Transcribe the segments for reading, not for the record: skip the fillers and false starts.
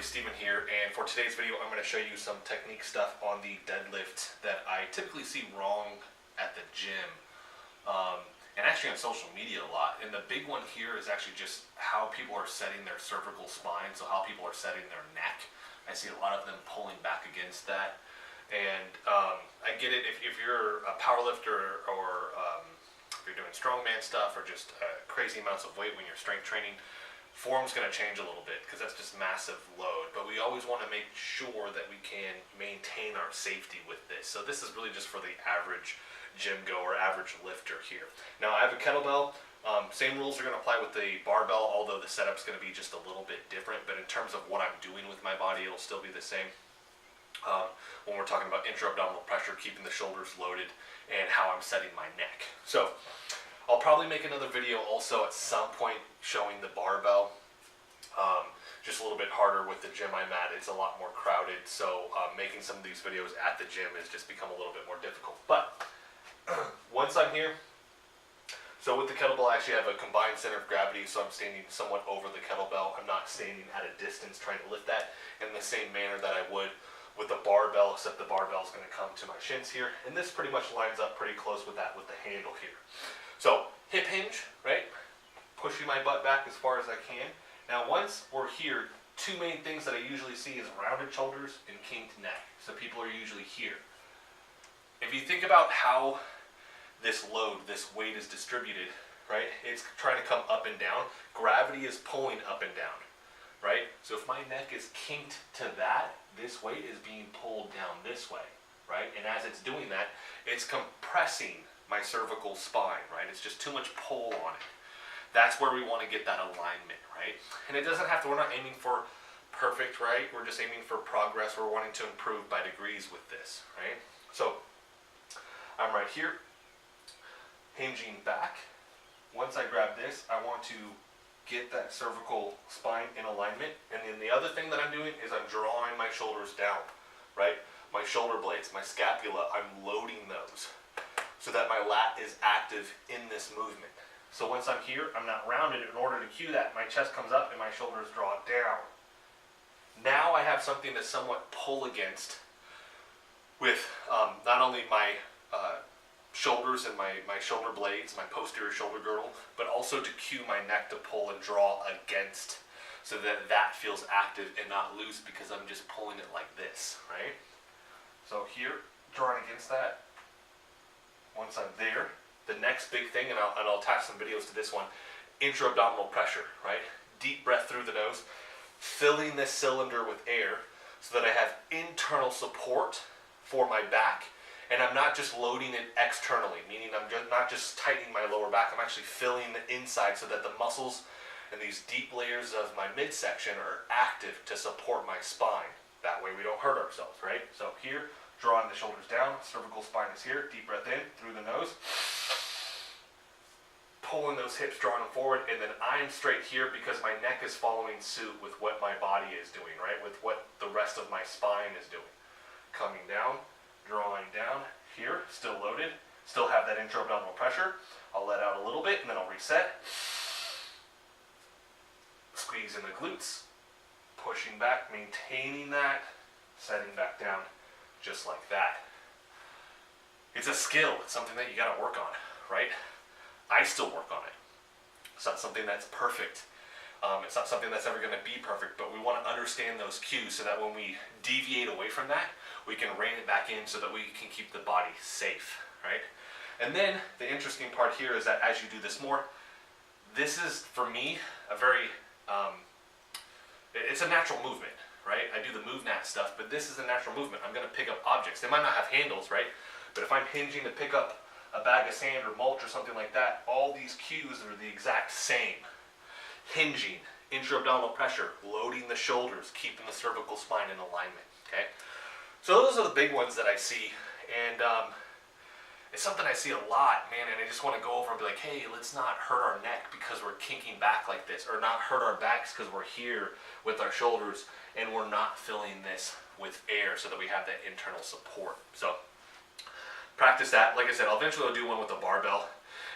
Steven here, and for today's video I'm going to show you some technique stuff on the deadlift that I typically see wrong at the gym, and actually on social media a lot. And the big one here is actually just how people are setting their cervical spine, so how people are setting their neck. I see a lot of them pulling back against that, and I get it if you're a powerlifter or if you're doing strongman stuff or just crazy amounts of weight when you're strength training. Form's going to change a little bit because that's just massive load, but we always want to make sure that we can maintain our safety with this. So this is really just for the average gym goer, average lifter here. Now I have a kettlebell. Same rules are going to apply with the barbell, although the setup's going to be just a little bit different, but in terms of what I'm doing with my body, it'll still be the same. When we're talking about intra-abdominal pressure, keeping the shoulders loaded, and how I'm setting my neck. So I'll probably make another video also at some point showing the barbell. Just a little bit harder with the gym I'm at. It's a lot more crowded, so making some of these videos at the gym has just become a little bit more difficult. But once I'm here, so with the kettlebell I actually have a combined center of gravity, so I'm standing somewhat over the kettlebell. I'm not standing at a distance trying to lift that in the same manner that I would with the barbell, except the barbell is going to come to my shins here, and this pretty much lines up pretty close with that with the handle here. So hip hinge, right? Pushing my butt back as far as I can. Now once we're here, two main things that I usually see is rounded shoulders and kinked neck. So people are usually here. If you think about how this load, this weight is distributed, right? It's trying to come up and down. Gravity is pulling up and down, right? So if my neck is kinked to that, this weight is being pulled down this way, right? And as it's doing that, it's compressing my cervical spine, right? It's just too much pull on it. That's where we want to get that alignment, right? And it doesn't have to, we're not aiming for perfect, right? We're just aiming for progress. We're wanting to improve by degrees with this, right? So I'm right here, hinging back. Once I grab this, I want to get that cervical spine in alignment. And then the other thing that I'm doing is I'm drawing my shoulders down, right? My shoulder blades, my scapula, I'm loading those so that my lat is active in this movement. So once I'm here, I'm not rounded. In order to cue that, my chest comes up and my shoulders draw down. Now I have something to somewhat pull against with not only my shoulders and my shoulder blades, my posterior shoulder girdle, but also to cue my neck to pull and draw against so that that feels active and not loose because I'm just pulling it like this, right? So here, drawing against that. Once I'm there, the next big thing, and I'll attach some videos to this one, intra-abdominal pressure, right? Deep breath through the nose, filling this cylinder with air so that I have internal support for my back, and I'm not just loading it externally, meaning I'm not just tightening my lower back, I'm actually filling the inside so that the muscles and these deep layers of my midsection are active to support my spine. That way we don't hurt ourselves, right? So here, drawing the shoulders down, cervical spine is here, deep breath in through the nose, pulling those hips, drawing them forward, and then I'm straight here because my neck is following suit with what my body is doing, right? With what the rest of my spine is doing. Coming down, drawing down, here, still loaded, still have that intra-abdominal pressure. I'll let out a little bit and then I'll reset. Squeeze in the glutes, pushing back, maintaining that, setting back down. Just like that. It's a skill. It's something that you got to work on, right? I still work on it. It's not something that's perfect. It's not something that's ever going to be perfect, but we want to understand those cues so that when we deviate away from that, we can rein it back in so that we can keep the body safe, right? And then the interesting part here is that as you do this more, this is, for me, a very, it's a natural movement. Right? I do the move nat stuff, but this is a natural movement. I'm going to pick up objects. They might not have handles, right? But if I'm hinging to pick up a bag of sand or mulch or something like that, all these cues are the exact same. Hinging, intra-abdominal pressure, loading the shoulders, keeping the cervical spine in alignment, okay? So those are the big ones that I see, and it's something I see a lot, man, and I just want to go over and be like, hey, let's not hurt our neck because we're kinking back like this, or not hurt our backs because we're here with our shoulders and we're not filling this with air so that we have that internal support. So practice that. Like I said, I'll do one with a barbell,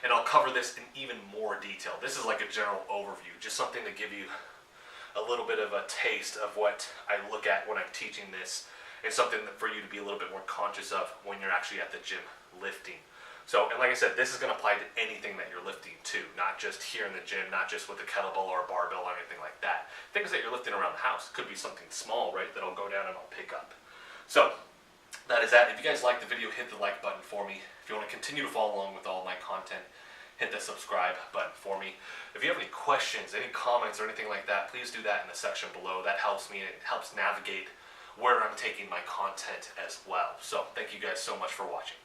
and I'll cover this in even more detail. This is like a general overview, just something to give you a little bit of a taste of what I look at when I'm teaching this, and something for you to be a little bit more conscious of when you're actually at the gym lifting. So, and like I said, this is going to apply to anything that you're lifting too, not just here in the gym, not just with a kettlebell or a barbell or anything like that. Things that you're lifting around the house could be something small, right, that I'll go down and I'll pick up. So, that is that. If you guys like the video, hit the like button for me. If you want to continue to follow along with all my content, hit the subscribe button for me. If you have any questions, any comments, or anything like that, please do that in the section below. That helps me, and it helps navigate where I'm taking my content as well. So, thank you guys so much for watching.